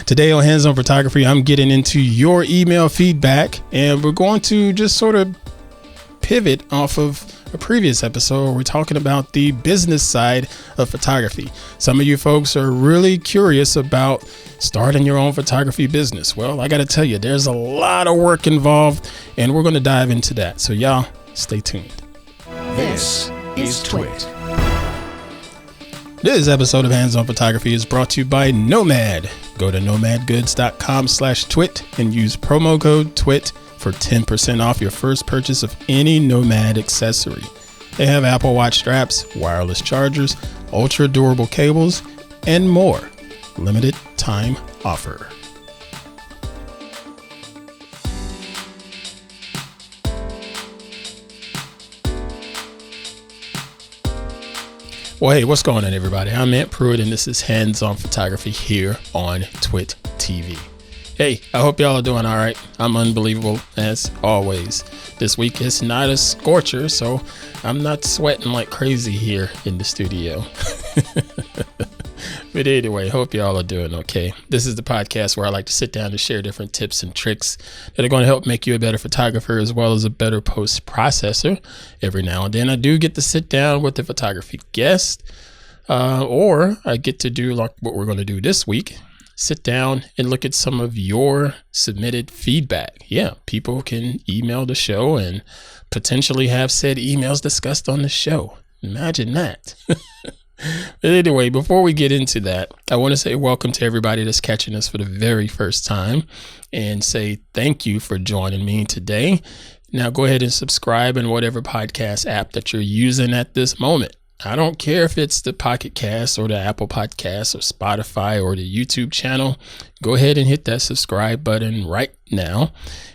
Today on Hands On Photography, I'm getting into your email feedback, and we're going to just sort of pivot off of a previous episode where we're talking about the business side of photography. Some of you folks are really curious about starting your own photography business. Well, I got to tell you, there's a lot of work involved, and we're going to dive into that. So y'all stay tuned. This is TWiT. This episode of Hands On Photography is brought to you by Nomad. Go to nomadgoods.com/twit and use promo code TWIT for 10% off your first purchase of any Nomad accessory. They have Apple Watch straps, wireless chargers, ultra durable cables, and more. Limited time offer. Well, hey, what's going on, everybody? I'm Pruitt, and this is Hands On Photography here on TWiT TV. Hey, I hope y'all are doing all right. I'm unbelievable as always. This week is not a scorcher, so I'm not sweating like crazy here in the studio. But anyway, hope y'all are doing okay. This is the podcast where I like to sit down and share different tips and tricks that are going to help make you a better photographer as well as a better post processor. Every now and then I do get to sit down with a photography guest, or I get to do like what we're going to do this week. Sit down and look at some of your submitted feedback. Yeah, people can email the show and potentially have said emails discussed on the show. Imagine that. But anyway, before we get into that, I want to say welcome to everybody that's catching us for the very first time and say thank you for joining me today. Now go ahead and subscribe in whatever podcast app that you're using at this moment. I don't care if it's the Pocket Cast or the Apple Podcast or Spotify or the YouTube channel. Go ahead and hit that subscribe button right now.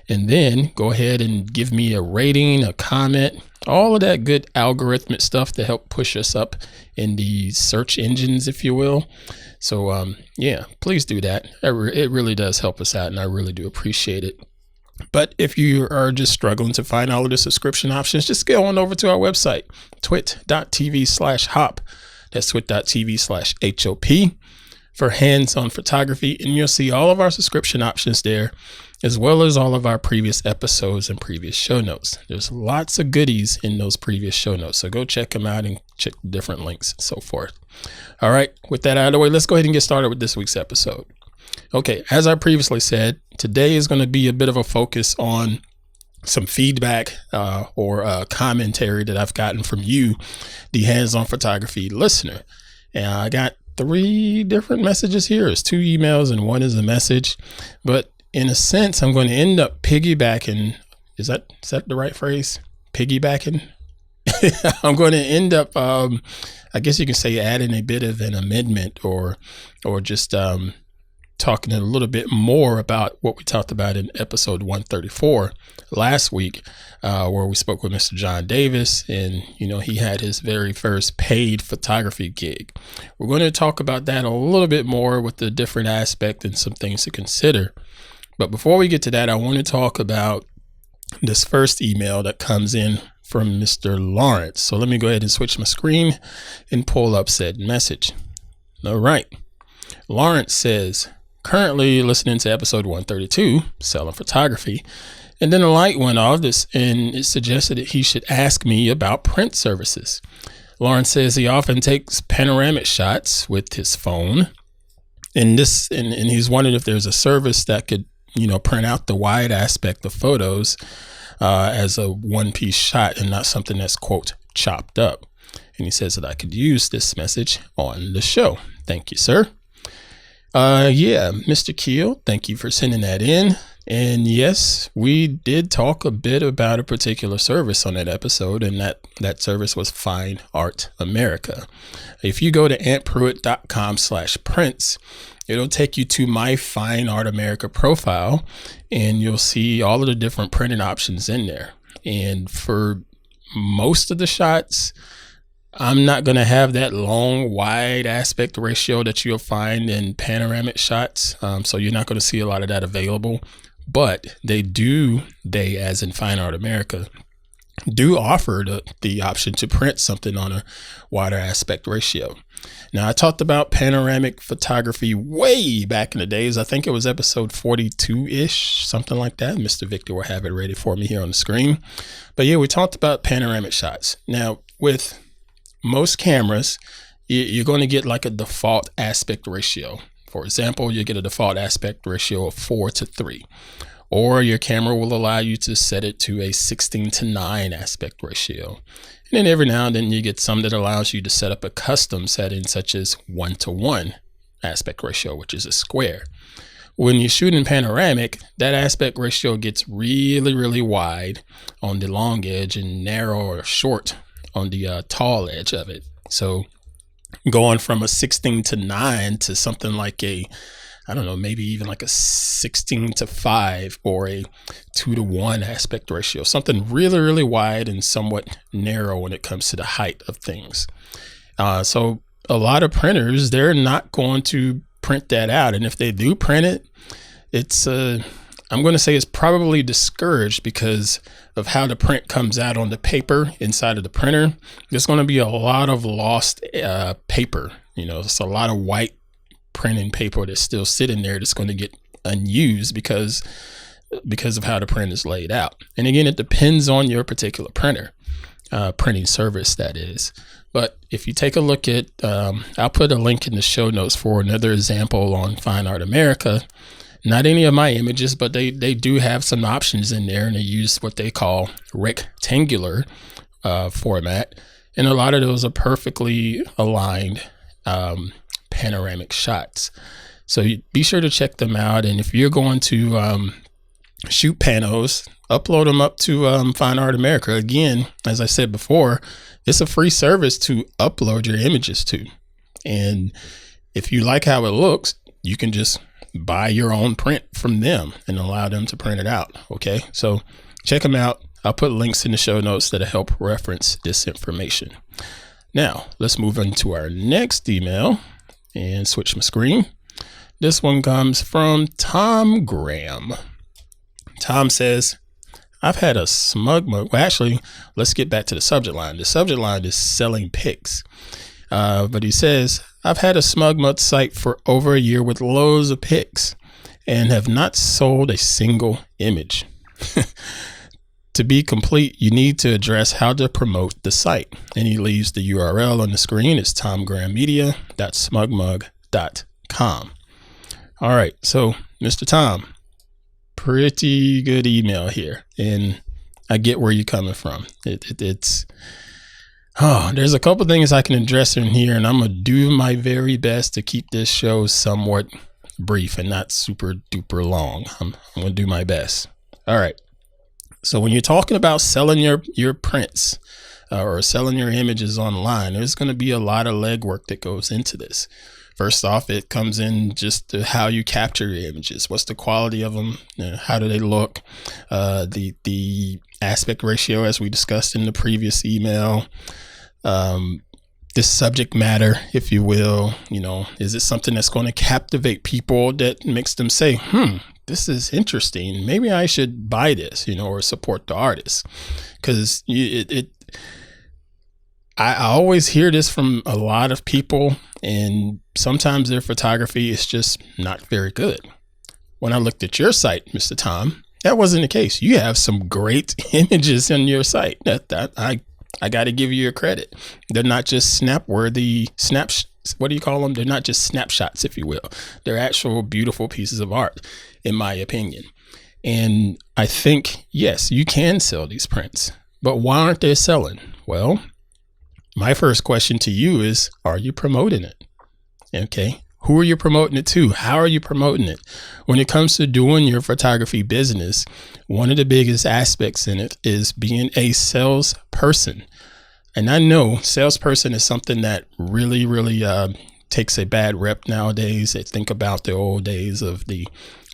And then go ahead and give me a rating, a comment, all of that good algorithmic stuff to help push us up in the search engines, if you will. So, yeah, please do that. It really does help us out, and I really do appreciate it. But if you are just struggling to find all of the subscription options, just go on over to our website, twit.tv/hop. That's twit.tv/HOP for Hands On Photography. And you'll see all of our subscription options there, as well as all of our previous episodes and previous show notes. There's lots of goodies in those previous show notes. So go check them out and check the different links and so forth. All right. With that out of the way, let's go ahead and get started with this week's episode. Okay, as I previously said, today is going to be a bit of a focus on some feedback or commentary that I've gotten from you, the Hands On Photography listener. And I got 3 different messages here. It's 2 emails and 1 is a message. But in a sense, I'm going to end up piggybacking. Is that the right phrase? Piggybacking? I'm going to end up, I guess you can say, adding a bit of an amendment or just talking a little bit more about what we talked about in episode 134 last week, where we spoke with Mr. John Davis, and he had his very first paid photography gig. We're going to talk about that a little bit more with the different aspect and some things to consider. But before we get to that, I want to talk about this first email that comes in from Mr. Lawrence. So let me go ahead and switch my screen and pull up said message. All right. Lawrence says, currently listening to episode 132, Selling Photography, and then a light went off and it suggested that he should ask me about print services. Lawrence says he often takes panoramic shots with his phone, and he's wondering if there's a service that could, print out the wide aspect of photos as a one-piece shot and not something that's, quote, chopped up. And he says that I could use this message on the show. Thank you, sir. Yeah, Mr. Keel, thank you for sending that in. And yes, we did talk a bit about a particular service on that episode, and that service was Fine Art America. If you go to antpruitt.com/prints, it'll take you to my Fine Art America profile, and you'll see all of the different printing options in there. And for most of the shots, I'm not going to have that long, wide aspect ratio that you'll find in panoramic shots. So you're not going to see a lot of that available. But they, as in Fine Art America, do offer the option to print something on a wider aspect ratio. Now, I talked about panoramic photography way back in the days. I think it was episode 42-ish, something like that. Mr. Victor will have it ready for me here on the screen. But yeah, we talked about panoramic shots. Now, with most cameras, you're going to get like a default aspect ratio. For example, you get a default aspect ratio of 4:3. Or your camera will allow you to set it to a 16:9 aspect ratio. And then every now and then you get some that allows you to set up a custom setting such as 1:1 aspect ratio, which is a square. When you shoot in panoramic, that aspect ratio gets really, really wide on the long edge and narrow or short on the tall edge of it. So going from a 16:9 to something like maybe even like a 16:5 or a 2:1 aspect ratio, something really, really wide and somewhat narrow when it comes to the height of things. So a lot of printers, they're not going to print that out. And if they do print it, it's, I'm going to say it's probably discouraged because of how the print comes out on the paper inside of the printer. There's going to be a lot of lost paper. It's a lot of white printing paper that's still sitting there that's going to get unused because of how the print is laid out. And again, it depends on your particular printer, printing service that is. But if you take a look at, I'll put a link in the show notes for another example on Fine Art America. Not any of my images, but they do have some options in there, and they use what they call rectangular format. And a lot of those are perfectly aligned panoramic shots. So be sure to check them out. And if you're going to shoot panos, upload them up to Fine Art America. Again, as I said before, it's a free service to upload your images to. And if you like how it looks, you can just buy your own print from them and allow them to print it out. Okay, so check them out. I'll put links in the show notes that'll help reference this information. Now, let's move into our next email and switch my screen. This one comes from Tom Graham. Tom says, I've had a smug mug. Well, actually, let's get back to the subject line. The subject line is selling pics. But he says, I've had a smug mug site for over a year with loads of pics and have not sold a single image. To be complete, you need to address how to promote the site. And he leaves the URL on the screen. It's tomgrahammedia.smugmug.com. All right. So, Mr. Tom, pretty good email here. And I get where you're coming from. There's a couple things I can address in here, and I'm going to do my very best to keep this show somewhat brief and not super duper long. I'm going to do my best. All right. So when you're talking about selling your prints or selling your images online, there's going to be a lot of legwork that goes into this. First off, it comes in just to how you capture your images. What's the quality of them? How do they look? The aspect ratio, as we discussed in the previous email. The subject matter, if you will, is it something that's going to captivate people that makes them say, this is interesting. Maybe I should buy this, or support the artist. Because I always hear this from a lot of people, and sometimes their photography is just not very good. When I looked at your site, Mr. Tom, that wasn't the case. You have some great images on your site. That I got to give you your credit. They're not just snap-worthy what do you call them? They're not just snapshots, if you will. They're actual beautiful pieces of art, in my opinion. And I think, yes, you can sell these prints, but why aren't they selling? Well, my first question to you is, are you promoting it? Okay. Who are you promoting it to? How are you promoting it? When it comes to doing your photography business, one of the biggest aspects in it is being a salesperson. And I know salesperson is something that really, really takes a bad rep nowadays. They think about the old days of the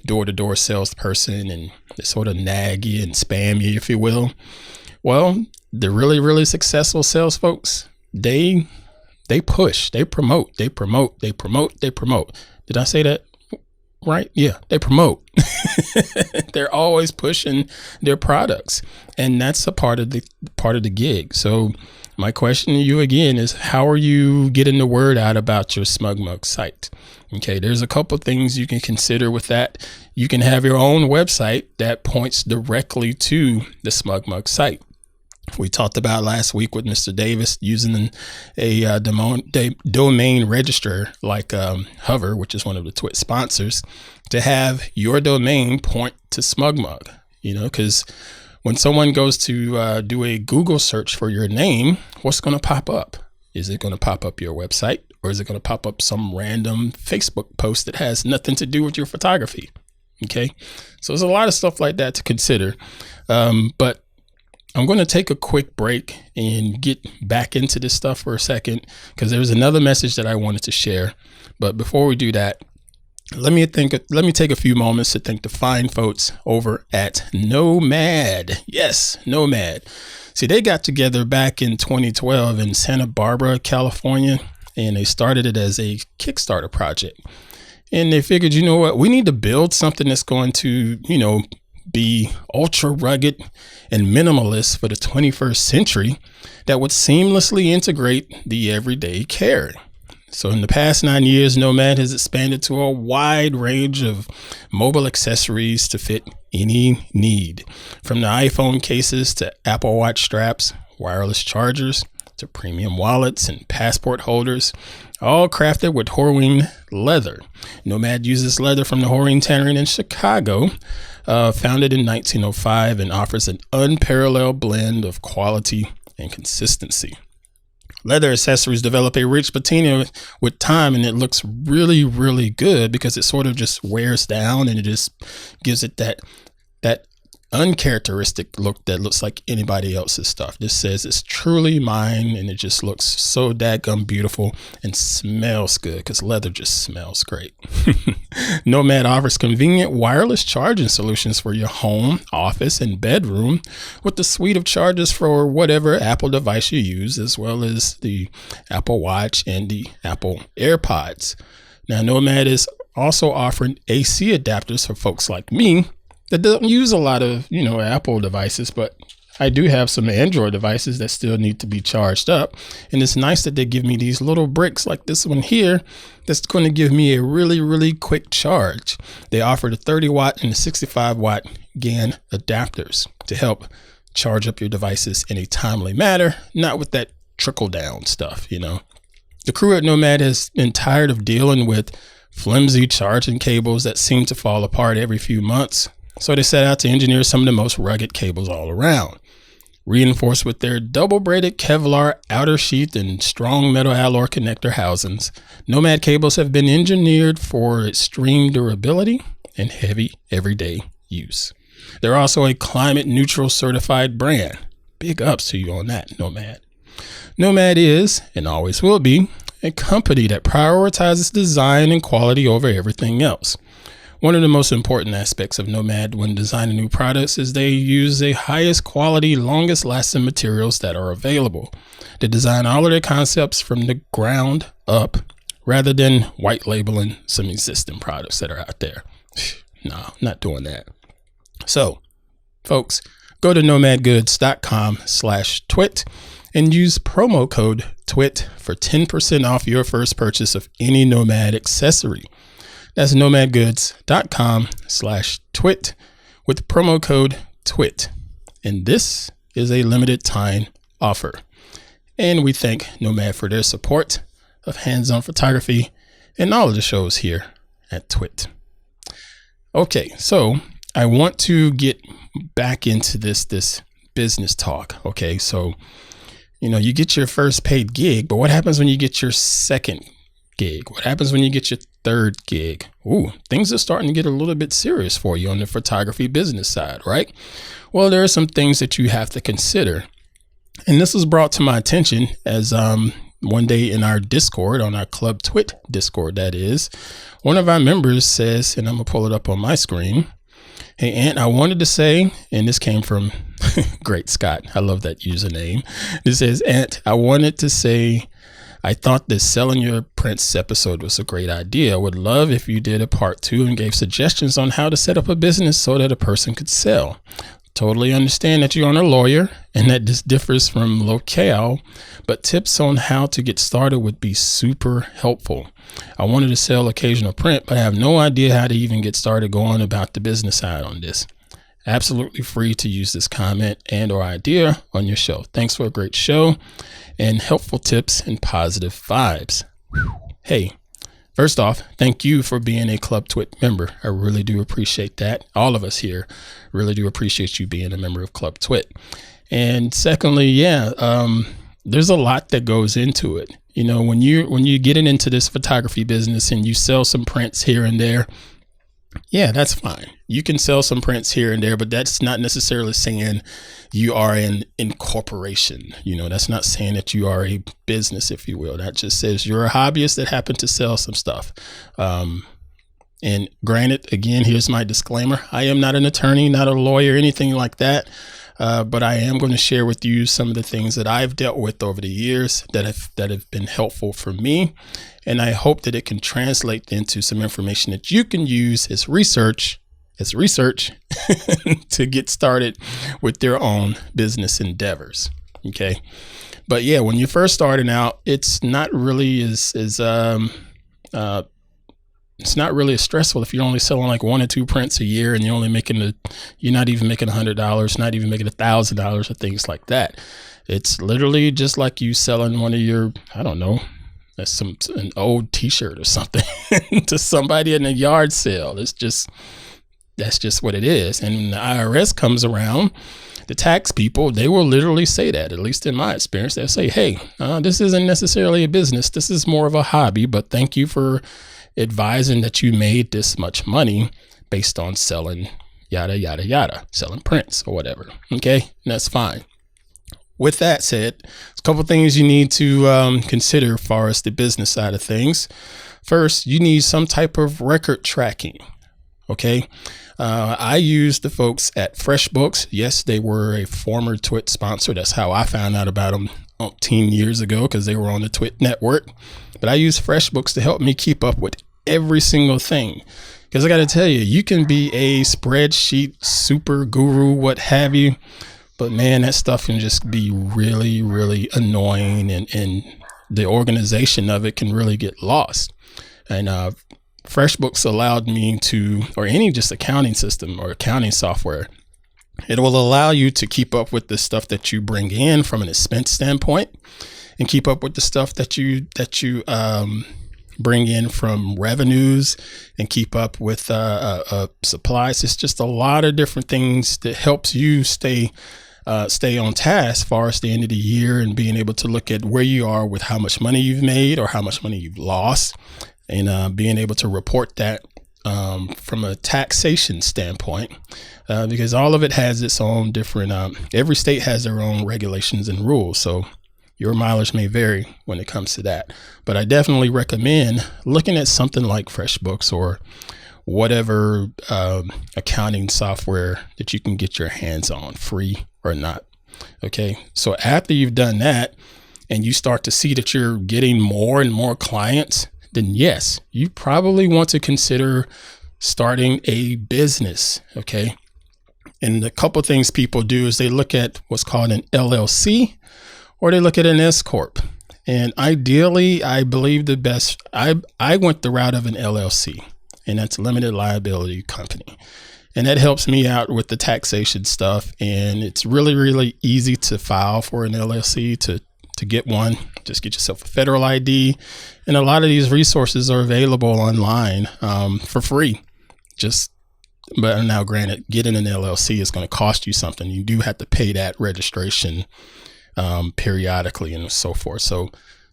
door-to-door salesperson and they sort of nag you and spam you, if you will. Well, the really, really successful sales folks, they push, they promote. Did I say that? right? Yeah, they promote. They're always pushing their products, and that's a part of the gig. So my question to you again is, how are you getting the word out about your SmugMug site? Okay, there's a couple things you can consider with that. You can have your own website that points directly to the SmugMug site. We talked about last week with Mr. Davis using a domain registrar like Hover, which is one of the TWiT sponsors, to have your domain point to SmugMug. Because when someone goes to do a Google search for your name, what's going to pop up? Is it going to pop up your website, or is it going to pop up some random Facebook post that has nothing to do with your photography? Okay, so there's a lot of stuff like that to consider. But I'm going to take a quick break and get back into this stuff for a second, because there's another message that I wanted to share. But before we do that, let me take a few moments to thank the fine folks over at Nomad. Yes, Nomad. See, they got together back in 2012 in Santa Barbara, California, and they started it as a Kickstarter project. And they figured, you know what, we need to build something that's going to, be ultra rugged and minimalist for the 21st century that would seamlessly integrate the everyday carry. So in the past 9 years, Nomad has expanded to a wide range of mobile accessories to fit any need, from the iPhone cases to Apple Watch straps, wireless chargers, to premium wallets and passport holders, all crafted with Horween leather. Nomad uses leather from the Horween Tannery in Chicago, founded in 1905, and offers an unparalleled blend of quality and consistency. Leather accessories develop a rich patina with time, and it looks really, really good because it sort of just wears down, and it just gives it that uncharacteristic look that looks like anybody else's stuff. This says it's truly mine, and it just looks so dadgum beautiful and smells good, because leather just smells great. Nomad offers convenient wireless charging solutions for your home, office, and bedroom, with the suite of chargers for whatever Apple device you use, as well as the Apple Watch and the Apple AirPods. Now, Nomad is also offering AC adapters for folks like me that don't use a lot of, Apple devices, but I do have some Android devices that still need to be charged up. And it's nice that they give me these little bricks like this one here that's going to give me a really, really quick charge. They offer the 30 watt and the 65 watt GAN adapters to help charge up your devices in a timely manner, not with that trickle down stuff, The crew at Nomad has been tired of dealing with flimsy charging cables that seem to fall apart every few months. So they set out to engineer some of the most rugged cables all around. Reinforced with their double-braided Kevlar outer sheath and strong metal alloy connector housings, Nomad cables have been engineered for extreme durability and heavy everyday use. They're also a climate-neutral certified brand. Big ups to you on that, Nomad. Nomad is, and always will be, a company that prioritizes design and quality over everything else. One of the most important aspects of Nomad when designing new products is they use the highest quality, longest lasting materials that are available. They design all of their concepts from the ground up rather than white labeling some existing products that are out there. No, not doing that. So, folks, go to nomadgoods.com/twit and use promo code TWIT for 10% off your first purchase of any Nomad accessory. That's nomadgoods.com/twit with promo code TWIT. And this is a limited time offer. And we thank Nomad for their support of hands-on photography and all of the shows here at TWiT. Okay, so I want to get back into this business talk. Okay, so, you get your first paid gig, but what happens when you get your second gig? What happens when you get your third gig? Ooh, things are starting to get a little bit serious for you on the photography business side, right? Well, there are some things that you have to consider. And this was brought to my attention as one day in our Discord, on our Club TWiT Discord, that is, one of our members says, and I'm going to pull it up on my screen. Hey, Ant, I wanted to say, and this came from Great Scott. I love that username. It says, Ant, I wanted to say, I thought this selling your prints episode was a great idea. I would love if you did a part 2 and gave suggestions on how to set up a business so that a person could sell. Totally understand that you aren't a lawyer and that this differs from locale, but tips on how to get started would be super helpful. I wanted to sell occasional print, but I have no idea how to even get started going about the business side on this. Absolutely free to use this comment and or idea on your show. Thanks for a great show and helpful tips and positive vibes. Hey, first off, thank you for being a Club TWiT member. I really do appreciate that. All of us here really do appreciate you being a member of Club TWiT. And secondly, there's a lot that goes into it. You know, when you getting into this photography business and you sell some prints here and there, yeah, that's fine. You can sell some prints here and there, but that's not necessarily saying you are an incorporation. You know, that's not saying that you are a business, if you will. That just says you're a hobbyist that happened to sell some stuff. And granted, again, here's my disclaimer. I am not an attorney, not a lawyer, anything like that. But I am going to share with you some of the things that I've dealt with over the years that have been helpful for me. And I hope that it can translate into some information that you can use as research to get started with your own business endeavors. Okay. But yeah, when you're first starting out, it's not really as stressful if you're only selling like 1 or 2 prints a year and you're not even making $100, not even making $1,000 or things like that. It's literally just like you selling one of your, I don't know, that's an old t-shirt or something to somebody in a yard sale. That's just what it is. And when the IRS comes around, the tax people, they will literally say that, at least in my experience. They'll say, hey, this isn't necessarily a business. This is more of a hobby, but thank you for advising that you made this much money based on selling yada, yada, yada, selling prints or whatever. Okay. And that's fine. With that said, there's a couple things you need to consider as far as the business side of things. First, you need some type of record tracking. Okay. I used the folks at FreshBooks. Yes, they were a former TWiT sponsor. That's how I found out about them 10 years ago, because they were on the TWiT network. But I use FreshBooks to help me keep up with every single thing. Because I got to tell you, you can be a spreadsheet super guru, what have you. But man, that stuff can just be really, really annoying, and the organization of it can really get lost. And FreshBooks allowed me to, or any just accounting system or accounting software, it will allow you to keep up with the stuff that you bring in from an expense standpoint, and keep up with the stuff that you bring in from revenues, and keep up with supplies. It's just a lot of different things that helps you stay on task as far as the end of the year, and being able to look at where you are with how much money you've made or how much money you've lost, and being able to report that from a taxation standpoint, because all of it has its own different, every state has their own regulations and rules. So your mileage may vary when it comes to that. But I definitely recommend looking at something like FreshBooks or whatever accounting software that you can get your hands on, free or not. Okay. So after you've done that and you start to see that you're getting more and more clients, then yes, you probably want to consider starting a business. Okay. And a couple of things people do is they look at what's called an LLC, or they look at an S Corp. And ideally, I believe the best, I went the route of an LLC, and that's a limited liability company. And that helps me out with the taxation stuff. And it's really, really easy to file for an LLC, to get one. Just get yourself a federal ID. And a lot of these resources are available online for free. But now granted, getting an LLC is going to cost you something. You do have to pay that registration periodically and so forth. So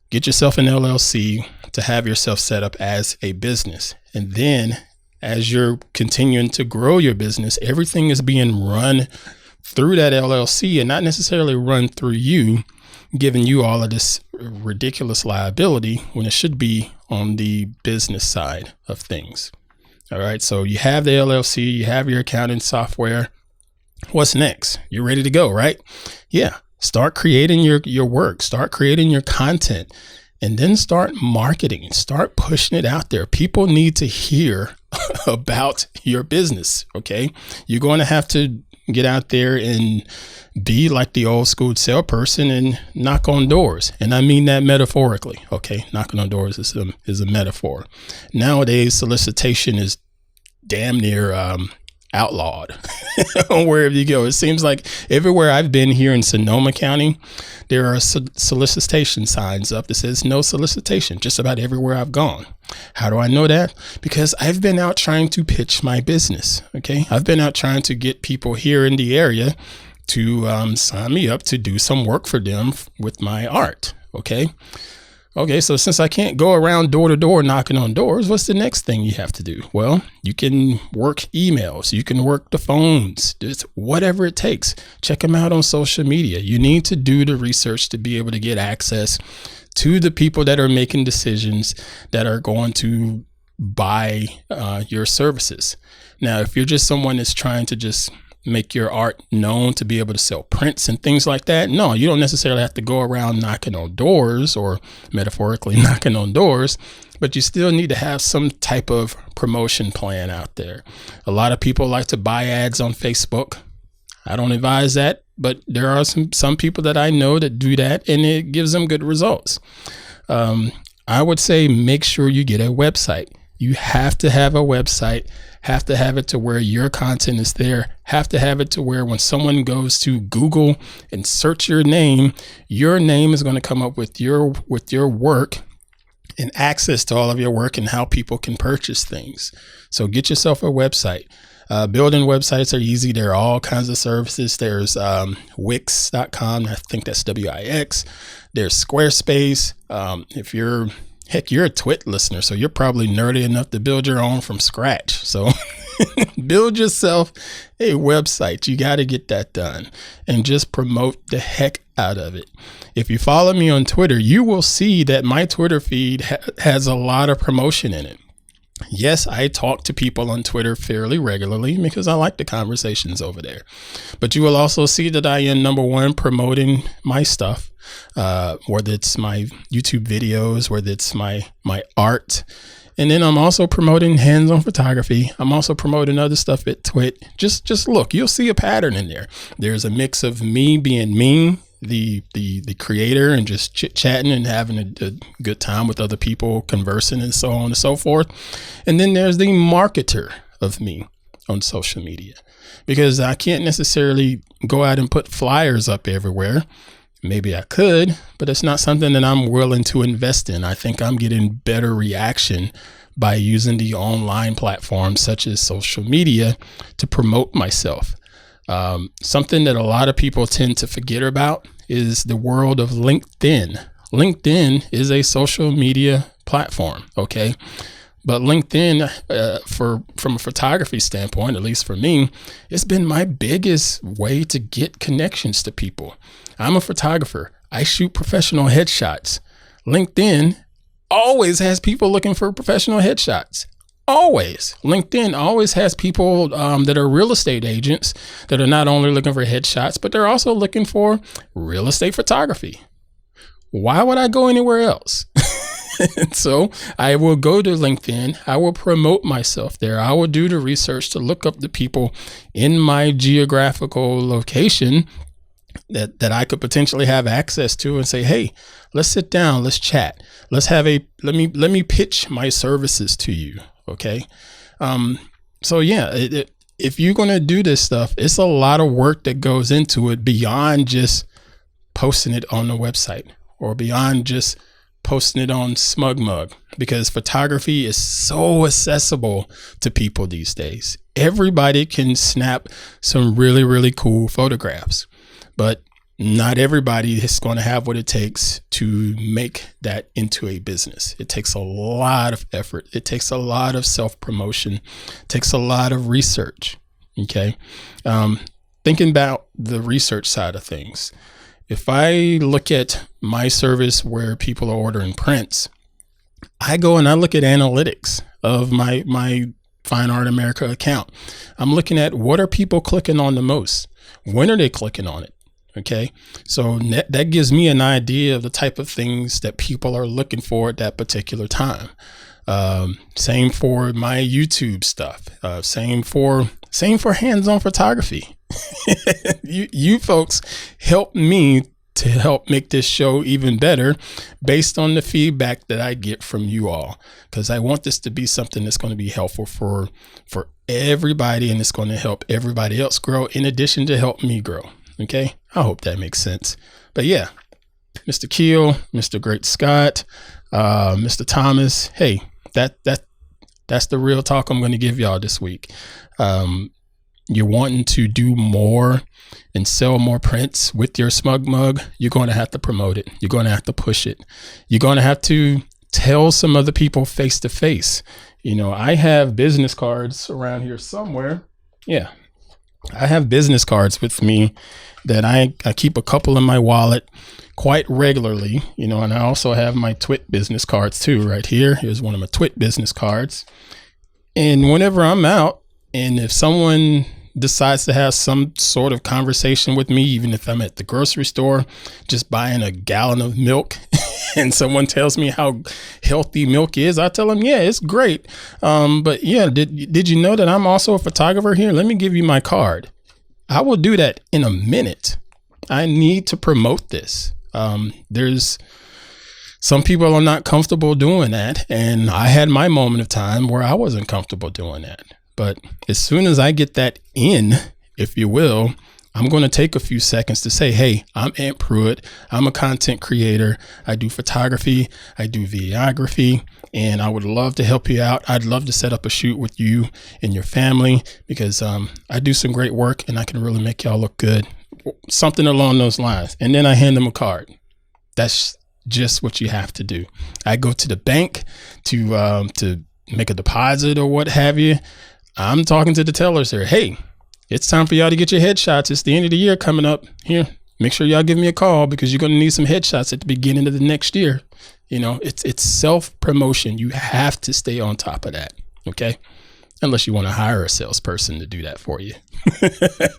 get yourself an LLC to have yourself set up as a business. And then as you're continuing to grow your business, everything is being run through that LLC and not necessarily run through you, giving you all of this ridiculous liability when it should be on the business side of things. All right. So you have the LLC, you have your accounting software. What's next? You're ready to go, right? Yeah. Start creating your work, start creating your content. and then start marketing, start pushing it out there. People need to hear about your business. Okay. You're going to have to get out there and be like the old school salesperson and knock on doors. And I mean that metaphorically. Okay. Knocking on doors is a metaphor. Nowadays, solicitation is damn near outlawed wherever you go. It seems like everywhere I've been here in Sonoma County, there are solicitation signs up that says no solicitation just about everywhere I've gone. How do I know that? Because I've been out trying to pitch my business. Okay. I've been out trying to get people here in the area to sign me up to do some work for them with my art. Okay. Okay, so since I can't go around door to door knocking on doors, what's the next thing you have to do? Well, you can work emails, you can work the phones, just whatever it takes. Check them out on social media. You need to do the research to be able to get access to the people that are making decisions that are going to buy your services. Now, if you're just someone that's trying to just make your art known to be able to sell prints and things like that, no, you don't necessarily have to go around knocking on doors or metaphorically knocking on doors, but you still need to have some type of promotion plan out there. A lot of people like to buy ads on Facebook. I don't advise that, but there are some people that I know that do that, and it gives them good results. I would say make sure you get a website. You have to have a website, have to have it to where your content is there, have to have it to where when someone goes to Google and search your name is going to come up with your work and access to all of your work and how people can purchase things. So get yourself a website. Building websites are easy. There are all kinds of services. There's Wix.com. I think that's Wix. There's Squarespace. Heck, you're a TWiT listener, so you're probably nerdy enough to build your own from scratch. So build yourself a website. You got to get that done and just promote the heck out of it. If you follow me on Twitter, you will see that my Twitter feed has a lot of promotion in it. Yes, I talk to people on Twitter fairly regularly because I like the conversations over there. But you will also see that I am, number one, promoting my stuff, whether it's my YouTube videos, whether it's my art. And then I'm also promoting hands-on photography. I'm also promoting other stuff at TWiT. Just look, you'll see a pattern in there. There's a mix of me being me, the creator, and just chit-chatting and having a good time with other people, conversing and so on and so forth. And then there's the marketer of me on social media, because I can't necessarily go out and put flyers up everywhere. Maybe I could, but it's not something that I'm willing to invest in. I think I'm getting better reaction by using the online platforms such as social media to promote myself. Something that a lot of people tend to forget about is the world of LinkedIn. LinkedIn is a social media platform, okay? But LinkedIn, from a photography standpoint, at least for me, it's been my biggest way to get connections to people. I'm a photographer. I shoot professional headshots. LinkedIn always has people looking for professional headshots. Always. LinkedIn always has people that are real estate agents that are not only looking for headshots, but they're also looking for real estate photography. Why would I go anywhere else? So I will go to LinkedIn. I will promote myself there. I will do the research to look up the people in my geographical location that I could potentially have access to and say, hey, let's sit down, let's chat. Let me pitch my services to you. Okay. So yeah, if you're going to do this stuff, it's a lot of work that goes into it beyond just posting it on the website or beyond just posting it on SmugMug, because photography is so accessible to people these days. Everybody can snap some really, really cool photographs, but not everybody is going to have what it takes to make that into a business. It takes a lot of effort. It takes a lot of self-promotion. It takes a lot of research. Okay. Thinking about the research side of things. If I look at my service where people are ordering prints, I go and I look at analytics of my Fine Art America account. I'm looking at what are people clicking on the most? When are they clicking on it? Okay. So that gives me an idea of the type of things that people are looking for at that particular time. Same for my YouTube stuff. Same for hands-on photography. You folks help me to help make this show even better based on the feedback that I get from you all, because I want this to be something that's going to be helpful for everybody, and it's going to help everybody else grow in addition to help me grow. Okay. I hope that makes sense. But yeah, Mr. Keel, Mr. Great Scott, Mr. Thomas. Hey, that's the real talk I'm going to give y'all this week. You're wanting to do more and sell more prints with your smug mug. You're going to have to promote it. You're going to have to push it. You're going to have to tell some other people face to face. I have business cards around here somewhere. Yeah. I have business cards with me that I keep a couple in my wallet quite regularly, and I also have my TWiT business cards too, right here. Here's one of my TWiT business cards. And whenever I'm out, and if someone decides to have some sort of conversation with me, even if I'm at the grocery store, just buying a gallon of milk, and someone tells me how healthy milk is, I tell them, yeah, it's great. But yeah, did you know that I'm also a photographer here? Let me give you my card. I will do that in a minute. I need to promote this. There's some people are not comfortable doing that. And I had my moment of time where I wasn't comfortable doing that. But as soon as I get that in, if you will, I'm going to take a few seconds to say, hey, I'm Ant Pruitt. I'm a content creator. I do photography. I do videography, and I would love to help you out. I'd love to set up a shoot with you and your family, because I do some great work and I can really make y'all look good. Something along those lines. And then I hand them a card. That's just what you have to do. I go to the bank to make a deposit or what have you. I'm talking to the tellers here. Hey, it's time for y'all to get your headshots. It's the end of the year coming up. Here, make sure y'all give me a call, because you're going to need some headshots at the beginning of the next year. It's self-promotion. You have to stay on top of that. Okay. Unless you want to hire a salesperson to do that for you,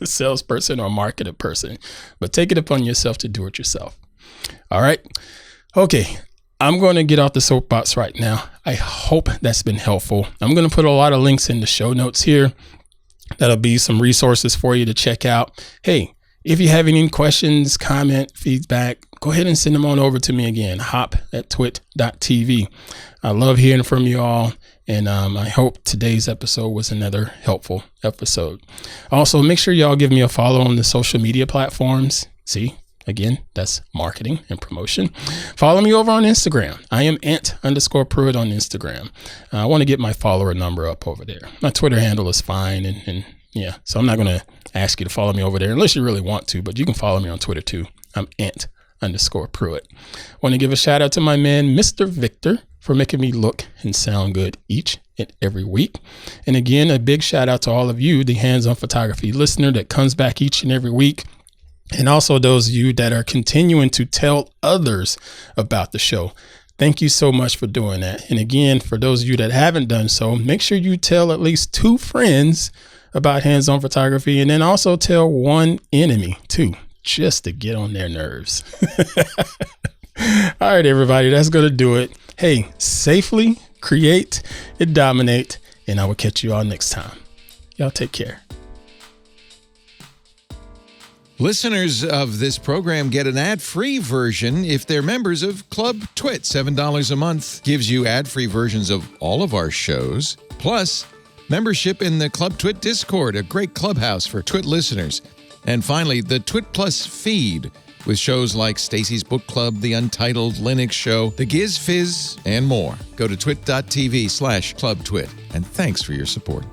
a salesperson or marketer person, but take it upon yourself to do it yourself. All right. Okay. I'm going to get off the soapbox right now. I hope that's been helpful. I'm going to put a lot of links in the show notes here. That'll be some resources for you to check out. Hey, if you have any questions, comment, feedback, go ahead and send them on over to me again, hop@twit.tv. I love hearing from you all. And I hope today's episode was another helpful episode. Also, make sure y'all give me a follow on the social media platforms. See? Again, that's marketing and promotion. Follow me over on Instagram. I am Ant_Pruitt on Instagram. I want to get my follower number up over there. My Twitter handle is fine. And yeah, so I'm not going to ask you to follow me over there unless you really want to, but you can follow me on Twitter too. I'm Ant_Pruitt. Want to give a shout out to my man, Mr. Victor, for making me look and sound good each and every week. And again, a big shout out to all of you, the hands-on photography listener that comes back each and every week. And also those of you that are continuing to tell others about the show. Thank you so much for doing that. And again, for those of you that haven't done so, make sure you tell at least 2 friends about hands-on photography, and then also tell 1 enemy too, just to get on their nerves. All right, everybody, that's going to do it. Hey, safely create and dominate, and I will catch you all next time. Y'all take care. Listeners of this program get an ad-free version if they're members of Club TWiT. $7 a month gives you ad-free versions of all of our shows, plus membership in the Club TWiT Discord, a great clubhouse for TWiT listeners. And finally, the TWiT Plus feed with shows like Stacy's Book Club, The Untitled Linux Show, The Giz Fizz, and more. Go to twit.tv/clubtwit. And thanks for your support.